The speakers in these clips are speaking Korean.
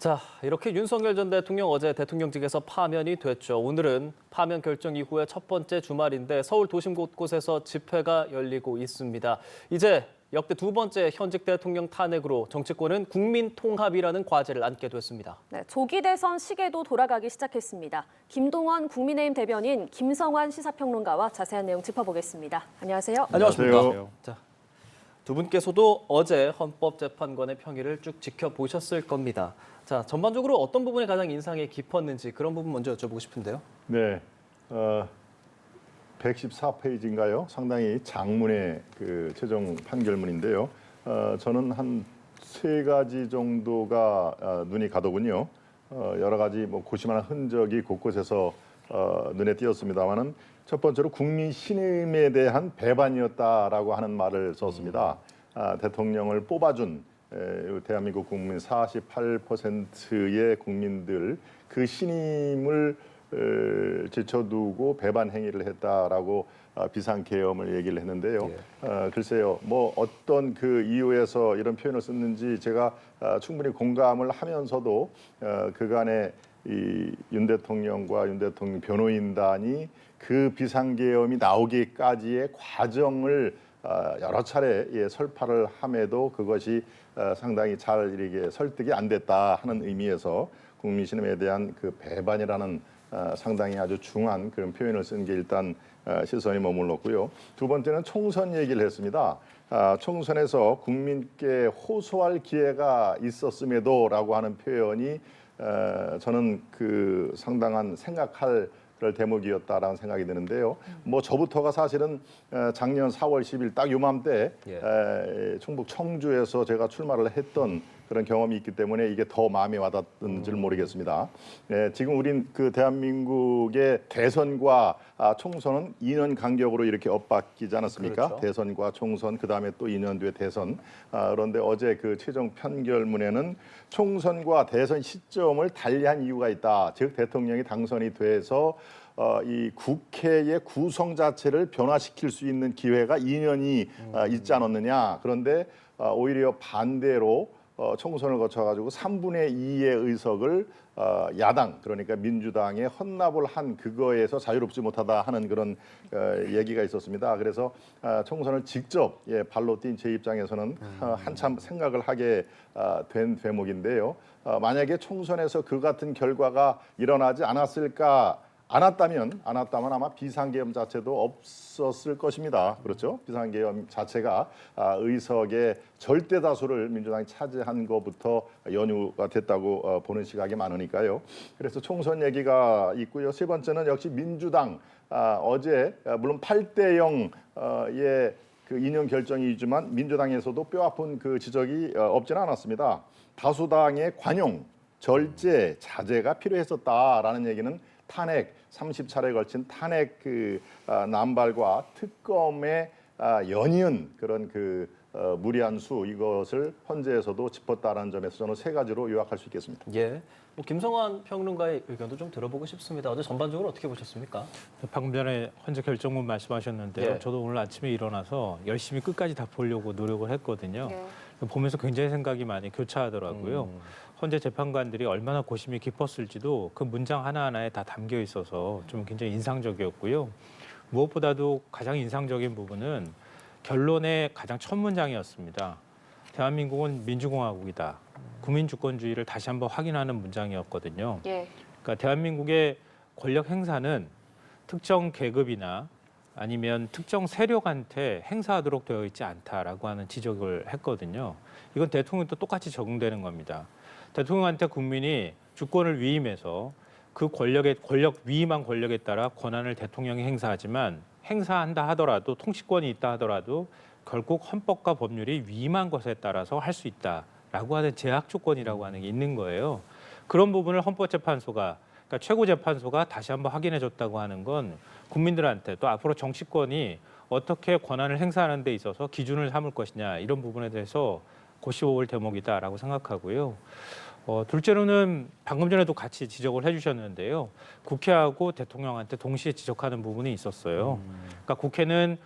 자, 이렇게 윤석열 전 대통령 어제 대통령직에서 파면이 됐죠. 오늘은 파면 결정 이후의 첫 번째 주말인데 서울 도심 곳곳에서 집회가 열리고 있습니다. 이제 역대 두 번째 현직 대통령 탄핵으로 정치권은 국민 통합이라는 과제를 안게 됐습니다. 네, 조기 대선 시계도 돌아가기 시작했습니다. 김동원 국민의힘 대변인, 김성환 시사평론가와 자세한 내용 짚어보겠습니다. 안녕하세요. 안녕하십니까. 자, 두 분께서도 어제 헌법재판관의 평일을 쭉 지켜보셨을 겁니다. 자, 전반적으로 어떤 부분이 가장 인상이 깊었는지 그런 부분 먼저 여쭤보고 싶은데요. 네, 114페이지인가요? 상당히 장문의 그 최종 판결문인데요. 저는 한 세 가지 정도가 눈이 가더군요. 여러 가지 뭐 고심한 흔적이 곳곳에서 눈에 띄었습니다만은 첫 번째로 국민 신임에 대한 배반이었다라고 하는 말을 썼습니다. 대통령을 뽑아준 대한민국 국민 48%의 국민들 그 신임을 제쳐두고 배반 행위를 했다라고 비상계엄을 얘기를 했는데요. 글쎄요, 뭐 어떤 그 이유에서 이런 표현을 썼는지 제가 충분히 공감을 하면서도 그간의 이 윤 대통령과 윤 대통령 변호인단이 그 비상계엄이 나오기까지의 과정을 여러 차례 설파를 함에도 그것이 상당히 잘 이렇게 설득이 안 됐다 하는 의미에서 국민 신임에 대한 그 배반이라는 상당히 아주 중한 그런 표현을 쓴 게 일단 시선이 머물렀고요. 두 번째는 총선 얘기를 했습니다. 총선에서 국민께 호소할 기회가 있었음에도라고 하는 표현이 저는 그 상당한 생각할 그럴 대목이었다라는 생각이 드는데요. 뭐 저부터가 사실은 작년 4월 10일 딱 요맘때 충북 청주에서 제가 출마를 했던 그런 경험이 있기 때문에 이게 더 마음에 와닿는지 모르겠습니다. 지금 우린 그 대한민국의 대선과 총선은 2년 간격으로 이렇게 엇바뀌지 않았습니까? 그렇죠. 대선과 총선, 그다음에 또 2년 뒤에 대선. 그런데 어제 그 최종 판결문에는 총선과 대선 시점을 달리한 이유가 있다. 즉 대통령이 당선이 돼서 이 국회의 구성 자체를 변화시킬 수 있는 기회가 2년이 있지 않았느냐. 그런데 오히려 반대로 총선을 거쳐가지고 3분의 2의 의석을 야당 그러니까 민주당에 헌납을 한 그거에서 자유롭지 못하다 하는 그런 얘기가 있었습니다. 그래서 총선을 직접 발로 뛴 제 입장에서는 한참 생각을 하게 된 대목인데요. 만약에 총선에서 그 같은 결과가 일어나지 않았을까? 않았다면 아마 비상계엄 자체도 없었을 것입니다. 그렇죠? 비상계엄 자체가 의석의 절대 다수를 민주당이 차지한 것부터 연유가 됐다고 보는 시각이 많으니까요. 그래서 총선 얘기가 있고요. 세 번째는 역시 민주당 어제 물론 8대 0의 그 이념 결정이지만 민주당에서도 뼈아픈 그 지적이 없지는 않았습니다. 다수당의 관용, 절제, 자제가 필요했었다라는 얘기는 탄핵 30차례에 걸친 탄핵 그 남발과 특검의 연이은 그런 그 무리한 수 이것을 헌재에서도 짚었다라는 점에서 저는 세 가지로 요약할 수 있겠습니다. 예. 뭐 김성환 평론가의 의견도 좀 들어보고 싶습니다. 어제 전반적으로 어떻게 보셨습니까? 방금 전에 헌재 결정문 말씀하셨는데요. 예. 저도 오늘 아침에 일어나서 열심히 끝까지 다 보려고 노력을 했거든요. 네. 보면서 굉장히 생각이 많이 교차하더라고요. 헌재 재판관들이 얼마나 고심이 깊었을지도 그 문장 하나하나에 다 담겨 있어서 좀 굉장히 인상적이었고요. 무엇보다도 가장 인상적인 부분은 결론의 가장 첫 문장이었습니다. 대한민국은 민주공화국이다. 국민주권주의를 다시 한번 확인하는 문장이었거든요. 예. 그러니까 대한민국의 권력 행사는 특정 계급이나 아니면 특정 세력한테 행사하도록 되어 있지 않다라고 하는 지적을 했거든요. 이건 대통령도 똑같이 적용되는 겁니다. 대통령한테 국민이 주권을 위임해서 그 권력 위임한 권력에 따라 권한을 대통령이 행사하지만 행사한다 하더라도 통치권이 있다 하더라도 결국 헌법과 법률이 위임한 것에 따라서 할 수 있다라고 하는 제약 조건이라고 하는 게 있는 거예요. 그런 부분을 헌법재판소가 그러니까 최고재판소가 다시 한번 확인해줬다고 하는 건 국민들한테 또 앞으로 정치권이 어떻게 권한을 행사하는 데 있어서 기준을 삼을 것이냐 이런 부분에 대해서 고시볼 대목이다라고 생각하고요. 둘째로는 방금 전에도 같이 지적을 해주셨는데요. 국회하고 대통령한테 동시에 지적하는 부분이 있었어요. 그러니까 국회는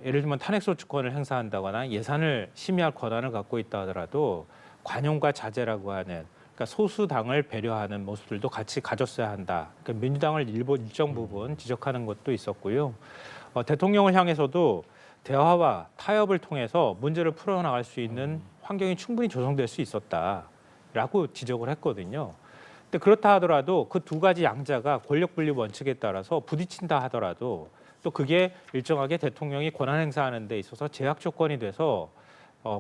예를 들면 탄핵소추권을 행사한다거나 예산을 심의할 권한을 갖고 있다 하더라도 관용과 자제라고 하는 그러니까 소수당을 배려하는 모습들도 같이 가졌어야 한다. 그러니까 민주당을 일정 부분 지적하는 것도 있었고요. 대통령을 향해서도 대화와 타협을 통해서 문제를 풀어나갈 수 있는 환경이 충분히 조성될 수 있었다라고 지적을 했거든요. 근데 그렇다 하더라도 그 두 가지 양자가 권력 분립 원칙에 따라서 부딪힌다 하더라도 또 그게 일정하게 대통령이 권한 행사하는 데 있어서 제약 조건이 돼서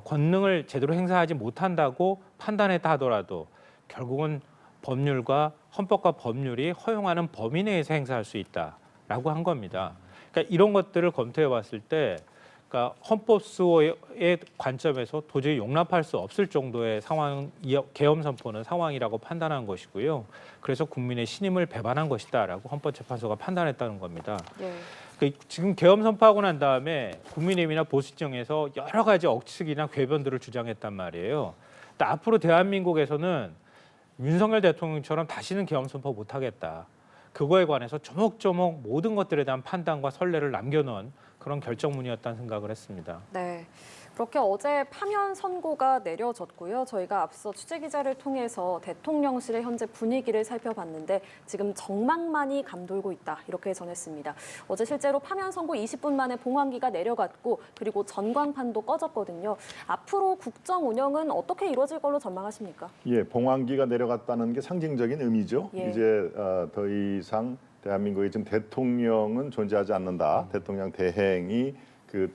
권능을 제대로 행사하지 못한다고 판단했다 하더라도 결국은 법률과 헌법과 법률이 허용하는 범위 내에서 행사할 수 있다라고 한 겁니다. 그러니까 이런 것들을 검토해 봤을 때 그러니까 헌법 수호의 관점에서 도저히 용납할 수 없을 정도의 상황, 계엄 선포는 상황이라고 판단한 것이고요. 그래서 국민의 신임을 배반한 것이다라고 헌법재판소가 판단했다는 겁니다. 지금 계엄 선포하고 난 다음에 국민의힘이나 보수정에서 여러 가지 억측이나 궤변들을 주장했단 말이에요. 근데 앞으로 대한민국에서는 윤석열 대통령처럼 다시는 계엄 선포 못하겠다. 그거에 관해서 조목조목 모든 것들에 대한 판단과 선례를 남겨놓은 그런 결정문이었다는 생각을 했습니다. 네. 그렇게 어제 파면 선고가 내려졌고요. 저희가 앞서 취재기자를 통해서 대통령실의 현재 분위기를 살펴봤는데 지금 정막만이 감돌고 있다 이렇게 전했습니다. 어제 실제로 파면 선고 20분 만에 봉황기가 내려갔고 그리고 전광판도 꺼졌거든요. 앞으로 국정 운영은 어떻게 이루어질 걸로 전망하십니까? 예, 봉황기가 내려갔다는 게 상징적인 의미죠. 예. 이제 더 이상 대한민국에 지금 대통령은 존재하지 않는다. 대통령 대행이 그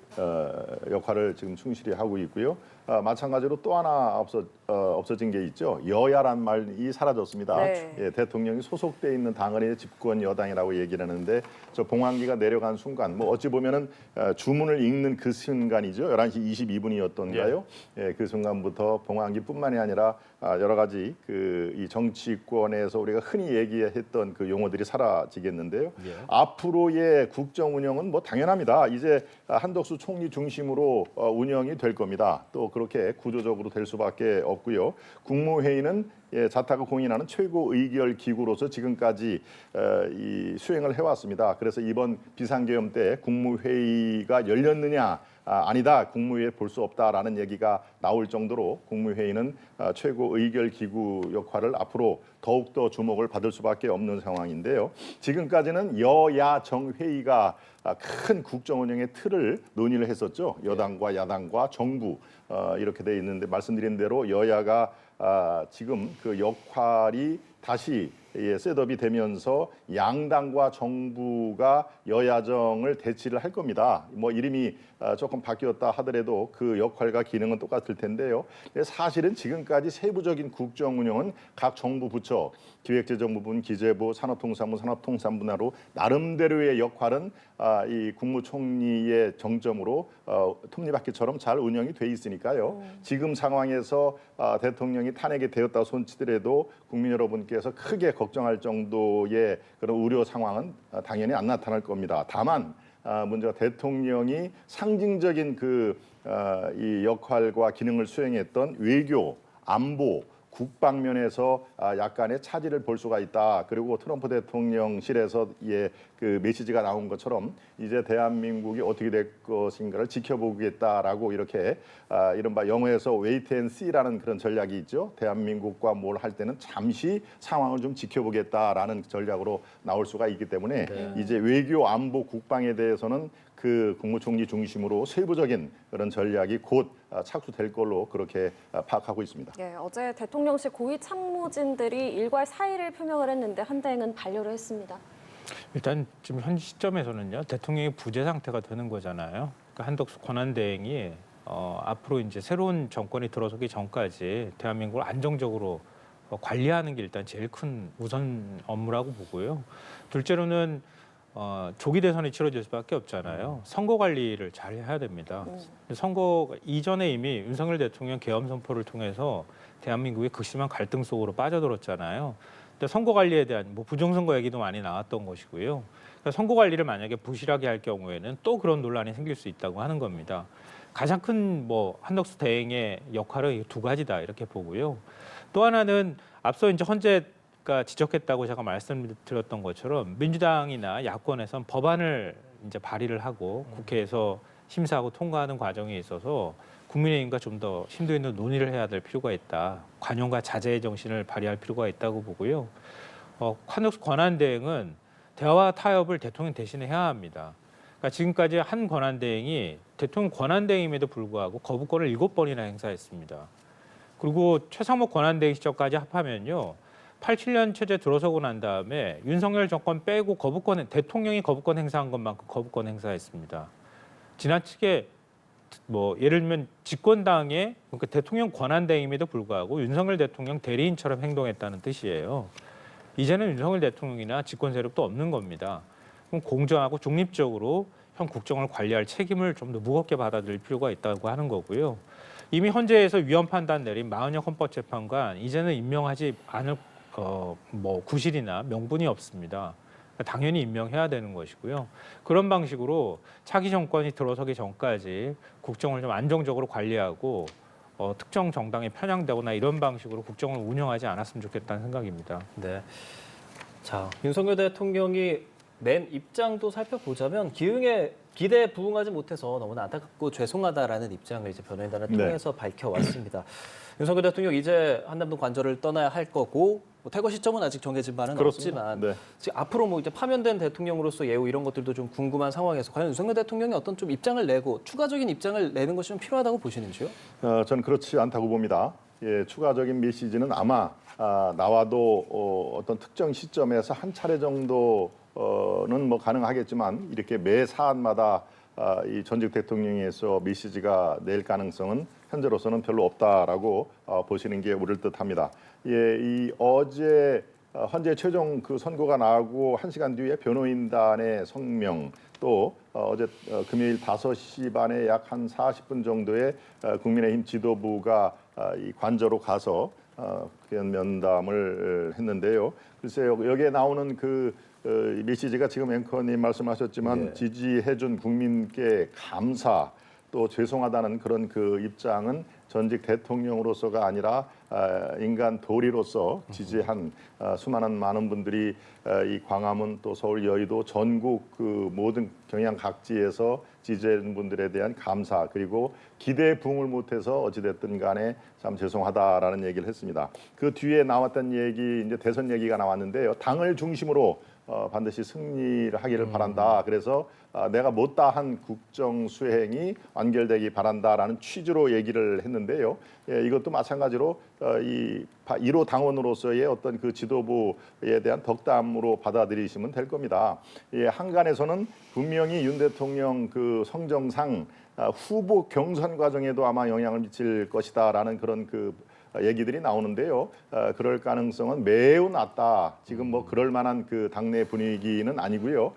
역할을 지금 충실히 하고 있고요. 마찬가지로 또 하나 없어진 게 있죠. 여야란 말이 사라졌습니다. 네. 예, 대통령이 소속돼 있는 당은 집권 여당이라고 얘기를 하는데 저 봉황기가 내려간 순간 뭐 어찌 보면은 주문을 읽는 그 순간이죠. 11시 22분이었던가요? 예, 그 순간부터 봉황기뿐만이 아니라 여러 가지 이 정치권에서 우리가 흔히 얘기했던 그 용어들이 사라지겠는데요. 예. 앞으로의 국정 운영은 뭐 당연합니다. 이제 한덕수 총리 중심으로 운영이 될 겁니다. 또 그렇게 구조적으로 될 수밖에 없고요. 국무회의는 자타가 공인하는 최고 의결 기구로서 지금까지 이 수행을 해왔습니다. 그래서 이번 비상계엄 때 국무회의가 열렸느냐? 아니다. 국무회의에 볼 수 없다라는 얘기가 나올 정도로 국무회의는 최고 의결 기구 역할을 앞으로 더욱더 주목을 받을 수밖에 없는 상황인데요. 지금까지는 여야 정회의가 큰 국정 운영의 틀을 논의를 했었죠. 여당과 야당과 정부 이렇게 돼 있는데 말씀드린 대로 여야가 지금 그 역할이 다시 셋업이 되면서 양당과 정부가 여야정을 대치를 할 겁니다. 뭐 이름이 조금 바뀌었다 하더라도 그 역할과 기능은 똑같을 텐데요. 사실은 지금까지 세부적인 국정 운영은 각 정부 부처, 기획재정부분, 기재부, 산업통상부, 산업통상분야로 나름대로의 역할은 이 국무총리의 정점으로 톱니바퀴처럼 잘 운영이 돼 있으니까요. 지금 상황에서 대통령이 탄핵이 되었다 손치더라도 국민 여러분께서 크게 걱정할 정도의 그런 우려 상황은 당연히 안 나타날 겁니다. 다만 문제가 대통령이 상징적인 이 역할과 기능을 수행했던 외교, 안보, 국방면에서 약간의 차질을 볼 수가 있다. 그리고 트럼프 대통령실에서의 그 메시지가 나온 것처럼 이제 대한민국이 어떻게 될 것인가를 지켜보겠다라고 이렇게 이른바 영어에서 wait and see라는 그런 전략이 있죠. 대한민국과 뭘 할 때는 잠시 상황을 좀 지켜보겠다라는 전략으로 나올 수가 있기 때문에 이제 외교, 안보, 국방에 대해서는 그 국무총리 중심으로 세부적인 그런 전략이 곧 착수될 걸로 그렇게 파악하고 있습니다. 예, 어제 대통령실 고위 참모진들이 일괄 사의를 표명을 했는데 한대행은 반려를 했습니다. 일단 지금 현 시점에서는요 대통령이 부재 상태가 되는 거잖아요. 그러니까 한덕수 권한대행이 앞으로 이제 새로운 정권이 들어서기 전까지 대한민국을 안정적으로 관리하는 게 일단 제일 큰 우선 업무라고 보고요. 둘째로는 조기 대선이 치러질 수밖에 없잖아요. 선거 관리를 잘 해야 됩니다. 선거 이전에 이미 윤석열 대통령 계엄 선포를 통해서 대한민국이 극심한 갈등 속으로 빠져들었잖아요. 근데 선거 관리에 대한 뭐 부정선거 얘기도 많이 나왔던 것이고요. 그러니까 선거 관리를 만약에 부실하게 할 경우에는 또 그런 논란이 생길 수 있다고 하는 겁니다. 가장 큰 한덕수 대행의 역할은 두 가지다 이렇게 보고요. 또 하나는 앞서 이제 헌재가 지적했다고 제가 말씀드렸던 것처럼 민주당이나 야권에선 법안을 이제 발의를 하고 국회에서 심사하고 통과하는 과정에 있어서 국민의힘과 좀 더 심도 있는 논의를 해야 될 필요가 있다. 관용과 자제의 정신을 발휘할 필요가 있다고 보고요. 한덕수 권한대행은 대화와 타협을 대통령 대신에 해야 합니다. 그러니까 지금까지 한 권한대행이 대통령 권한대행임에도 불구하고 거부권을 7번이나 행사했습니다. 그리고 최상목 권한대행 시절까지 합하면요. 87년 체제 들어서고 난 다음에 윤석열 정권 빼고 대통령이 거부권 행사한 것만큼 거부권 행사했습니다. 지나치게 예를 들면 집권당의 그러니까 대통령 권한대행임에도 불구하고 윤석열 대통령 대리인처럼 행동했다는 뜻이에요. 이제는 윤석열 대통령이나 집권 세력도 없는 겁니다. 그럼 공정하고 중립적으로 현 국정을 관리할 책임을 좀 더 무겁게 받아들일 필요가 있다고 하는 거고요. 이미 헌재에서 위헌 판단 내린 마은혁 헌법재판관 이제는 임명하지 않을 구실이나 명분이 없습니다. 당연히 임명해야 되는 것이고요. 그런 방식으로 차기 정권이 들어서기 전까지 국정을 좀 안정적으로 관리하고 특정 정당에 편향되거나 이런 방식으로 국정을 운영하지 않았으면 좋겠다는 생각입니다. 네. 자, 윤석열 대통령이 낸 입장도 살펴보자면 기대에 부응하지 못해서 너무나 안타깝고 죄송하다라는 입장을 이제 변호인단을 통해서 밝혀왔습니다. 윤석열 대통령 이제 한남동 관저를 떠나야 할 거고 퇴거 시점은 아직 정해진 바는 그렇습니다. 없지만 지금 앞으로 이제 파면된 대통령으로서 예우 이런 것들도 좀 궁금한 상황에서 과연 윤석열 대통령이 어떤 좀 입장을 내고 추가적인 입장을 내는 것이 좀 필요하다고 보시는지요? 저는 그렇지 않다고 봅니다. 추가적인 메시지는 아마 나와도 어떤 특정 시점에서 한 차례 정도는 가능하겠지만 이렇게 매 사안마다 이 전직 대통령에서 메시지가 낼 가능성은 현재로서는 별로 없다라고 보시는 게 옳을 듯합니다. 이 어제 헌재 최종 그 선고가 나오고 1시간 뒤에 변호인단의 성명 또 어제 금요일 5시 반에 약 한 40분 정도의 국민의힘 지도부가 이 관저로 가서 면담을 했는데요. 글쎄요, 여기에 나오는 그 메시지가 지금 앵커님 말씀하셨지만 지지해준 국민께 감사 또 죄송하다는 그런 그 입장은 전직 대통령으로서가 아니라 인간 도리로서 지지한 수많은 많은 분들이 이 광화문 또 서울 여의도 전국 그 모든 경양 각지에서 지지한 분들에 대한 감사 그리고 기대에 부응을 못해서 어찌됐든 간에 참 죄송하다라는 얘기를 했습니다. 그 뒤에 나왔던 얘기 이제 대선 얘기가 나왔는데요. 당을 중심으로 반드시 승리를 하기를 바란다. 그래서 내가 못다한 국정 수행이 완결되기 바란다라는 취지로 얘기를 했는데요. 이것도 마찬가지로 이 1호 당원으로서의 어떤 그 지도부에 대한 덕담으로 받아들이시면 될 겁니다. 한간에서는 분명히 윤 대통령 그 성정상 후보 경선 과정에도 아마 영향을 미칠 것이다라는 그런 그 얘기들이 나오는데요. 그럴 가능성은 매우 낮다. 지금 그럴 만한 그 당내 분위기는 아니고요.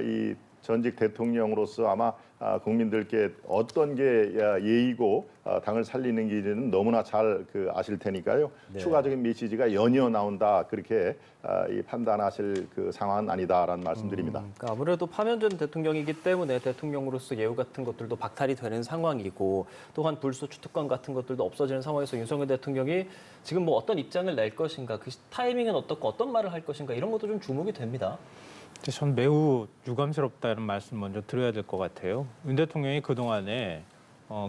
이 전직 대통령으로서 아마 국민들께 어떤 게 예의고 당을 살리는 길은 너무나 잘 아실 테니까요. 네. 추가적인 메시지가 연이어 나온다 그렇게 판단하실 그 상황은 아니다라는 말씀드립니다. 그러니까 아무래도 파면된 대통령이기 때문에 대통령으로서 예우 같은 것들도 박탈이 되는 상황이고 또한 불소추 특권 같은 것들도 없어지는 상황에서 윤석열 대통령이 지금 어떤 입장을 낼 것인가, 그 타이밍은 어떻고 어떤 말을 할 것인가 이런 것도 좀 주목이 됩니다. 전 매우 유감스럽다는 말씀 먼저 드려야 될 것 같아요. 윤 대통령이 그동안에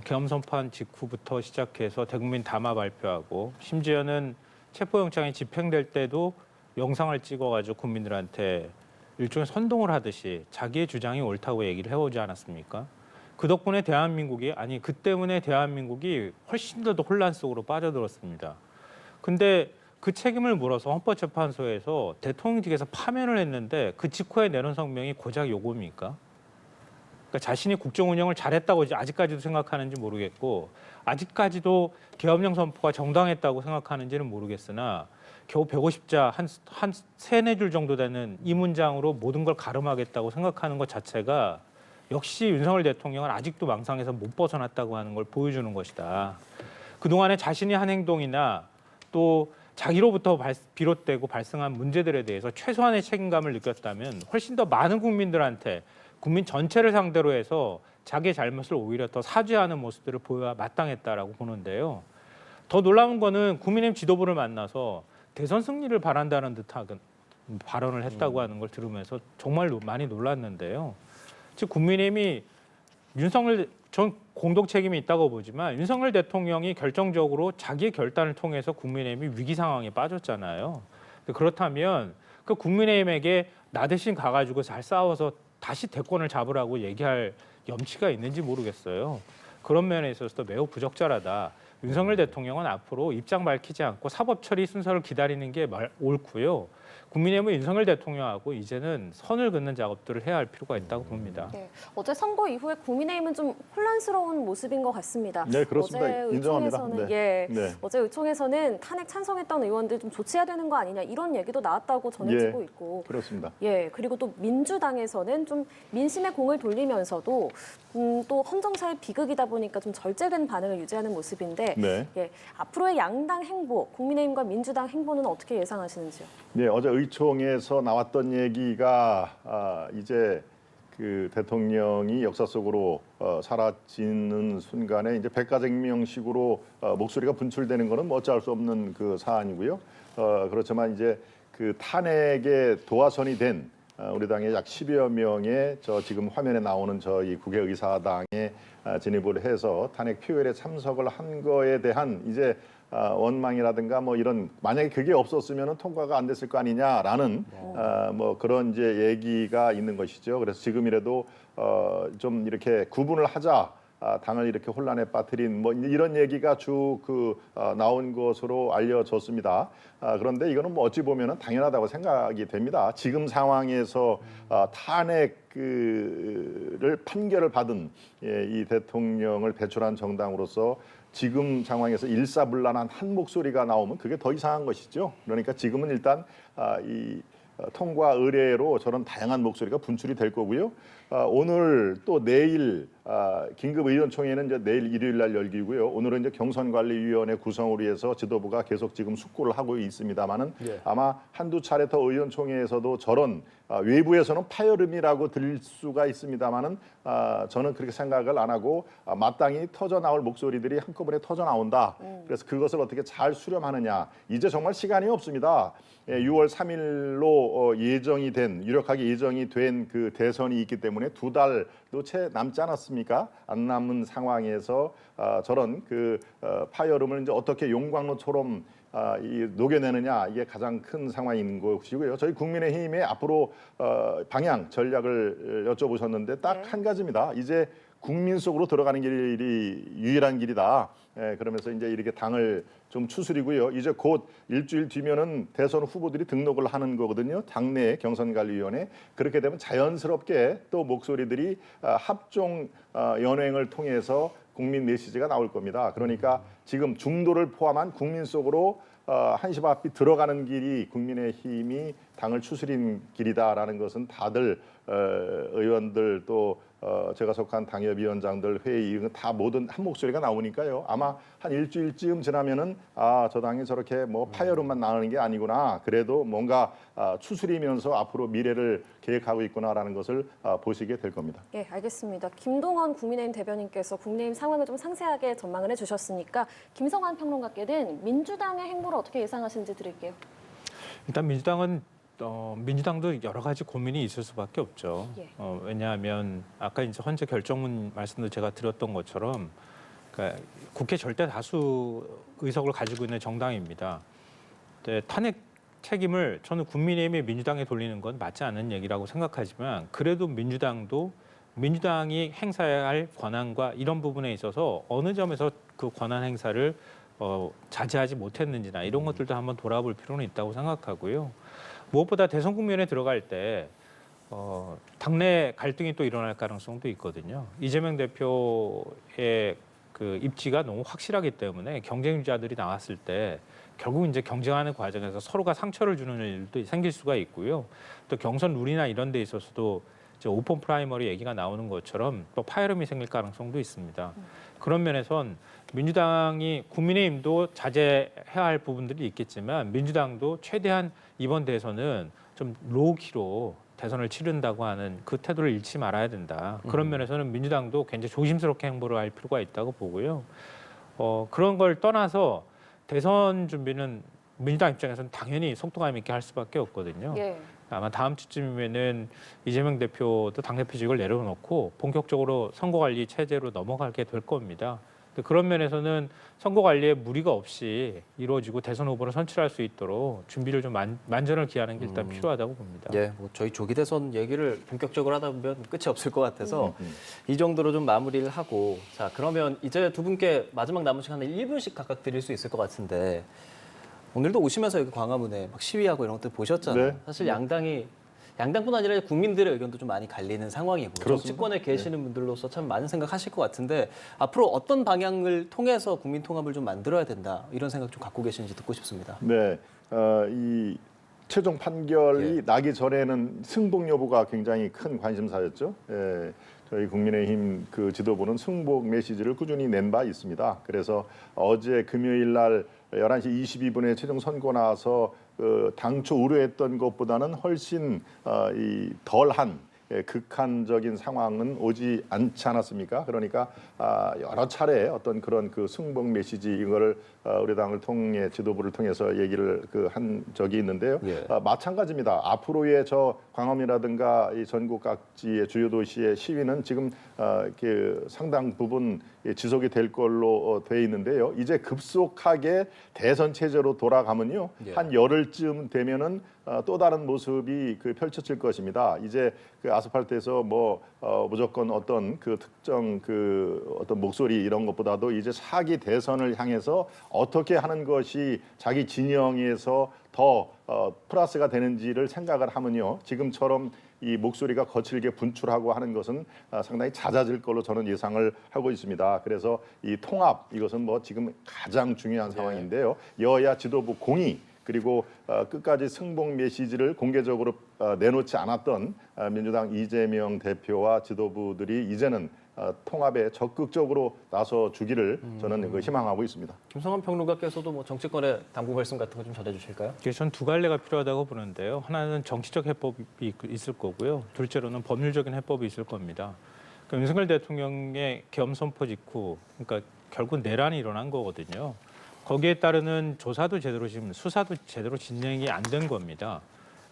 계엄 선포한 직후부터 시작해서 대국민 담화 발표하고 심지어는 체포영장이 집행될 때도 영상을 찍어가지고 국민들한테 일종의 선동을 하듯이 자기의 주장이 옳다고 얘기를 해오지 않았습니까? 그 덕분에 그 때문에 대한민국이 훨씬 더 혼란 속으로 빠져들었습니다. 근데 그 책임을 물어서 헌법재판소에서 대통령직에서 파면을 했는데 그 직후에 내놓은 성명이 고작 요겁니까? 그러니까 자신이 국정 운영을 잘했다고 아직까지도 생각하는지 모르겠고 아직까지도 계엄령 선포가 정당했다고 생각하는지는 모르겠으나 겨우 150자 한 세네 줄 정도 되는 이 문장으로 모든 걸 가름하겠다고 생각하는 것 자체가 역시 윤석열 대통령은 아직도 망상에서 못 벗어났다고 하는 걸 보여주는 것이다. 그동안에 자신이 한 행동이나 또 자기로부터 비롯되고 발생한 문제들에 대해서 최소한의 책임감을 느꼈다면 훨씬 더 많은 국민들한테 국민 전체를 상대로 해서 자기의 잘못을 오히려 더 사죄하는 모습들을 보여야 마땅했다라고 보는데요. 더 놀라운 거는 국민의힘 지도부를 만나서 대선 승리를 바란다는 듯한 발언을 했다고 하는 걸 들으면서 정말 많이 놀랐는데요. 즉 국민의힘이 전 공동 책임이 있다고 보지만 윤석열 대통령이 결정적으로 자기의 결단을 통해서 국민의힘이 위기 상황에 빠졌잖아요. 그렇다면 그 국민의힘에게 나 대신 가가지고 잘 싸워서 다시 대권을 잡으라고 얘기할 염치가 있는지 모르겠어요. 그런 면에 있어서도 매우 부적절하다. 윤석열 대통령은 앞으로 입장 밝히지 않고 사법 처리 순서를 기다리는 게 옳고요. 국민의힘은 윤석열 대통령하고 이제는 선을 긋는 작업들을 해야 할 필요가 있다고 봅니다. 네, 어제 선거 이후에 국민의힘은 좀 혼란스러운 모습인 것 같습니다. 네, 그렇습니다. 어제 인정합니다. 의총에서는 네. 네. 어제 의총에서는 탄핵 찬성했던 의원들 좀 조치해야 되는 거 아니냐 이런 얘기도 나왔다고 전해지고 예, 있고. 그렇습니다. 그리고 또 민주당에서는 좀 민심의 공을 돌리면서도 또 헌정사의 비극이다 보니까 좀 절제된 반응을 유지하는 모습인데 네. 앞으로의 양당 행보, 국민의힘과 민주당 행보는 어떻게 예상하시는지요? 네, 어제 의총에서 나왔던 얘기가 이제 그 대통령이 역사 속으로 사라지는 순간에 이제 백가쟁명식으로 목소리가 분출되는 것은 뭐 어찌할 수 없는 그 사안이고요. 그렇지만 이제 그 탄핵에 도화선이 된 우리 당의 약 10여 명의 저 지금 화면에 나오는 저희 국회의사당에 진입을 해서 탄핵 표결에 참석을 한 거에 대한 이제 원망이라든가 뭐 이런 만약에 그게 없었으면 통과가 안 됐을 거 아니냐라는 뭐 그런 이제 얘기가 있는 것이죠. 그래서 지금이라도 좀 이렇게 구분을 하자. 당을 이렇게 혼란에 빠뜨린 뭐 이런 얘기가 쭉 나온 것으로 알려졌습니다. 그런데 이거는 뭐 어찌 보면은 당연하다고 생각이 됩니다. 지금 상황에서 탄핵을 판결을 받은 이 대통령을 배출한 정당으로서 지금 상황에서 일사불란한 한 목소리가 나오면 그게 더 이상한 것이죠. 그러니까 지금은 일단 이 통과 의례로 저런 다양한 목소리가 분출이 될 거고요. 오늘 또 내일 긴급의원총회는 이제 내일 일요일 날 열기고요. 오늘은 이제 경선관리위원회 구성을 위해서 지도부가 계속 지금 숙고를 하고 있습니다만은 아마 한두 차례 더 의원총회에서도 저런 외부에서는 파열음이라고 들릴 수가 있습니다만은 저는 그렇게 생각을 안 하고 마땅히 터져 나올 목소리들이 한꺼번에 터져 나온다. 그래서 그것을 어떻게 잘 수렴하느냐. 이제 정말 시간이 없습니다. 6월 3일로 예정이 된 유력하게 예정이 된 그 대선이 있기 때문에 2달도 채 남지 않았습니까? 안 남은 상황에서 저런 그 파열음을 이제 어떻게 용광로처럼 녹여내느냐 이게 가장 큰 상황인 것이고요. 저희 국민의힘의 앞으로 방향 전략을 여쭤보셨는데 딱 한 가지입니다. 이제 국민 속으로 들어가는 길이 유일한 길이다. 그러면서 이제 이렇게 당을 좀 추스리고요. 이제 곧 일주일 뒤면은 대선 후보들이 등록을 하는 거거든요. 당내 경선관리위원회. 그렇게 되면 자연스럽게 또 목소리들이 합종 연횡을 통해서 국민 메시지가 나올 겁니다. 그러니까 지금 중도를 포함한 국민 속으로 한시 앞이 들어가는 길이 국민의힘이 당을 추스린 길이다라는 것은 다들 의원들 또 제가 속한 당협위원장들 회의 이런 다 모든 한 목소리가 나오니까요. 아마 한 일주일쯤 지나면은 저 당이 저렇게 뭐 파열음만 나오는 게 아니구나. 그래도 뭔가 추스리면서 앞으로 미래를 계획하고 있구나라는 것을 보시게 될 겁니다. 예, 알겠습니다. 김동원 국민의힘 대변인께서 국민의힘 상황을 좀 상세하게 전망을 해주셨으니까 김성환 평론가께는 민주당의 행보를 어떻게 예상하시는지 드릴게요. 일단 민주당도 여러 가지 고민이 있을 수밖에 없죠. 왜냐하면 아까 이제 헌재 결정문 말씀도 제가 드렸던 것처럼 그러니까 국회 절대 다수 의석을 가지고 있는 정당입니다. 탄핵 책임을 저는 국민의힘이 민주당에 돌리는 건 맞지 않은 얘기라고 생각하지만 그래도 민주당이 행사해야 할 권한과 이런 부분에 있어서 어느 점에서 그 권한 행사를 자제하지 못했는지나 이런 것들도 한번 돌아볼 필요는 있다고 생각하고요. 무엇보다 대선 국면에 들어갈 때 당내 갈등이 또 일어날 가능성도 있거든요. 이재명 대표의 그 입지가 너무 확실하기 때문에 경쟁자들이 나왔을 때 결국 이제 경쟁하는 과정에서 서로가 상처를 주는 일도 생길 수가 있고요. 또 경선 룰이나 이런 데 있어서도 이제 오픈 프라이머리 얘기가 나오는 것처럼 또 파열음이 생길 가능성도 있습니다. 그런 면에선 민주당이 국민의힘도 자제해야 할 부분들이 있겠지만 민주당도 최대한 이번 대선은 좀 로우키로 대선을 치른다고 하는 그 태도를 잃지 말아야 된다. 그런 면에서는 민주당도 굉장히 조심스럽게 행보를 할 필요가 있다고 보고요. 그런 걸 떠나서 대선 준비는 민주당 입장에서는 당연히 속도감 있게 할 수밖에 없거든요. 예. 아마 다음 주쯤이면은 이재명 대표도 당대표직을 내려놓고 본격적으로 선거관리 체제로 넘어가게 될 겁니다. 그런 면에서는 선거관리에 무리가 없이 이루어지고 대선 후보를 선출할 수 있도록 준비를 좀 만전을 기하는 게 일단 필요하다고 봅니다. 예, 뭐 저희 조기 대선 얘기를 본격적으로 하다 보면 끝이 없을 것 같아서 이 정도로 좀 마무리를 하고 자 그러면 이제 두 분께 마지막 남은 시간에 1분씩 각각 드릴 수 있을 것 같은데 오늘도 오시면서 여기 광화문에 막 시위하고 이런 것들 보셨잖아요. 네. 사실 양당뿐 아니라 국민들의 의견도 좀 많이 갈리는 상황이고 그렇습니다. 정치권에 계시는 분들로서 참 많은 생각하실 것 같은데 앞으로 어떤 방향을 통해서 국민 통합을 좀 만들어야 된다 이런 생각 좀 갖고 계시는지 듣고 싶습니다. 네, 이 최종 판결이 예. 나기 전에는 승복 여부가 굉장히 큰 관심사였죠. 예, 저희 국민의힘 그 지도부는 승복 메시지를 꾸준히 낸 바 있습니다. 그래서 어제 금요일 날 11시 22분에 최종 선고 나서 당초 우려했던 것보다는 훨씬 이 덜한 극한적인 상황은 오지 않지 않았습니까? 그러니까 여러 차례 어떤 그런 그 승복 메시지 이거를 우리 당을 통해 지도부를 통해서 얘기를 한 적이 있는데요. 예. 마찬가지입니다. 앞으로의 저 광화문이라든가 이 전국 각지의 주요 도시의 시위는 지금 이렇게 상당 부분 지속이 될 걸로 돼 있는데요. 이제 급속하게 대선 체제로 돌아가면요, 예. 한 열흘쯤 되면은 또 다른 모습이 펼쳐질 것입니다. 이제 그 아스팔트에서 무조건 어떤 그 특정 어떤 목소리 이런 것보다도 이제 차기 대선을 향해서 어떻게 하는 것이 자기 진영에서 더 플러스가 되는지를 생각을 하면요, 지금처럼 이 목소리가 거칠게 분출하고 하는 것은 상당히 잦아질 걸로 저는 예상을 하고 있습니다. 그래서 이 통합 이것은 지금 가장 중요한 상황인데요. 여야 지도부 공의 그리고 끝까지 승복 메시지를 공개적으로 내놓지 않았던 민주당 이재명 대표와 지도부들이 이제는 통합에 적극적으로 나서 주기를 저는 희망하고 있습니다. 김성환 평론가께서도 뭐 정치권의 당부 말씀 같은 거 좀 전해주실까요? 전 두 갈래가 필요하다고 보는데요. 하나는 정치적 해법이 있을 거고요. 둘째로는 법률적인 해법이 있을 겁니다. 그러니까 윤석열 대통령의 계엄 선포 직후, 그러니까 결국 내란이 일어난 거거든요. 거기에 따르는 조사도 제대로 지금 수사도 제대로 진행이 안 된 겁니다.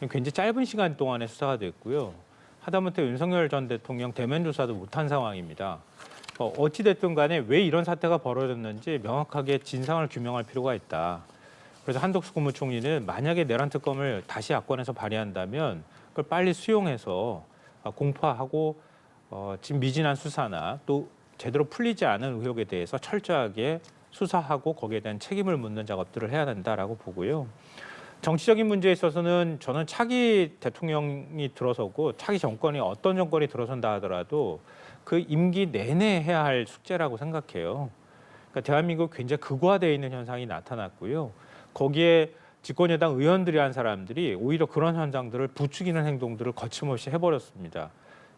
굉장히 짧은 시간 동안에 수사가 됐고요. 하다못해 윤석열 전 대통령 대면 조사도 못한 상황입니다. 어찌 됐든 간에 왜 이런 사태가 벌어졌는지 명확하게 진상을 규명할 필요가 있다. 그래서 한덕수 국무총리는 만약에 내란 특검을 다시 야권에서 발의한다면 그걸 빨리 수용해서 공파하고 지금 미진한 수사나 또 제대로 풀리지 않은 의혹에 대해서 철저하게 수사하고 거기에 대한 책임을 묻는 작업들을 해야 된다라고 보고요. 정치적인 문제에 있어서는 저는 차기 대통령이 들어서고 차기 정권이 어떤 정권이 들어선다 하더라도 그 임기 내내 해야 할 숙제라고 생각해요. 그러니까 대한민국 굉장히 극화되어 있는 현상이 나타났고요. 거기에 집권여당 의원들이 한 사람들이 오히려 그런 현상들을 부추기는 행동들을 거침없이 해버렸습니다.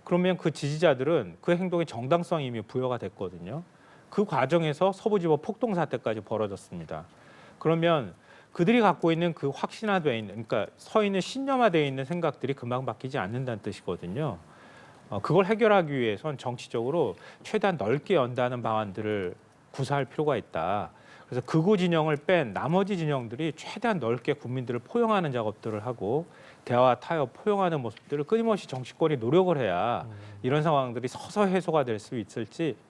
그러면 그 지지자들은 그 행동의 정당성이 이미 부여가 됐거든요. 그 과정에서 서부지법 폭동 사태까지 벌어졌습니다. 그러면 그들이 갖고 있는 그 확신화되어 있는, 그러니까 서 있는 신념화되어 있는 생각들이 금방 바뀌지 않는다는 뜻이거든요. 그걸 해결하기 위해선 정치적으로 최대한 넓게 연다는 방안들을 구사할 필요가 있다. 그래서 극우 진영을 뺀 나머지 진영들이 최대한 넓게 국민들을 포용하는 작업들을 하고 대화, 타협, 포용하는 모습들을 끊임없이 정치권이 노력을 해야 이런 상황들이 서서 해소가 될 수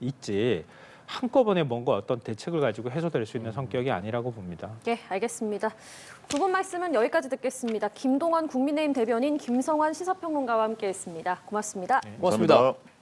있지 한꺼번에 뭔가 어떤 대책을 가지고 해소될 수 있는 성격이 아니라고 봅니다. 예, 알겠습니다. 두 분 말씀은 여기까지 듣겠습니다. 김동완 국민의힘 대변인, 김성환 시사평론가와 함께했습니다. 고맙습니다. 고맙습니다. 감사합니다.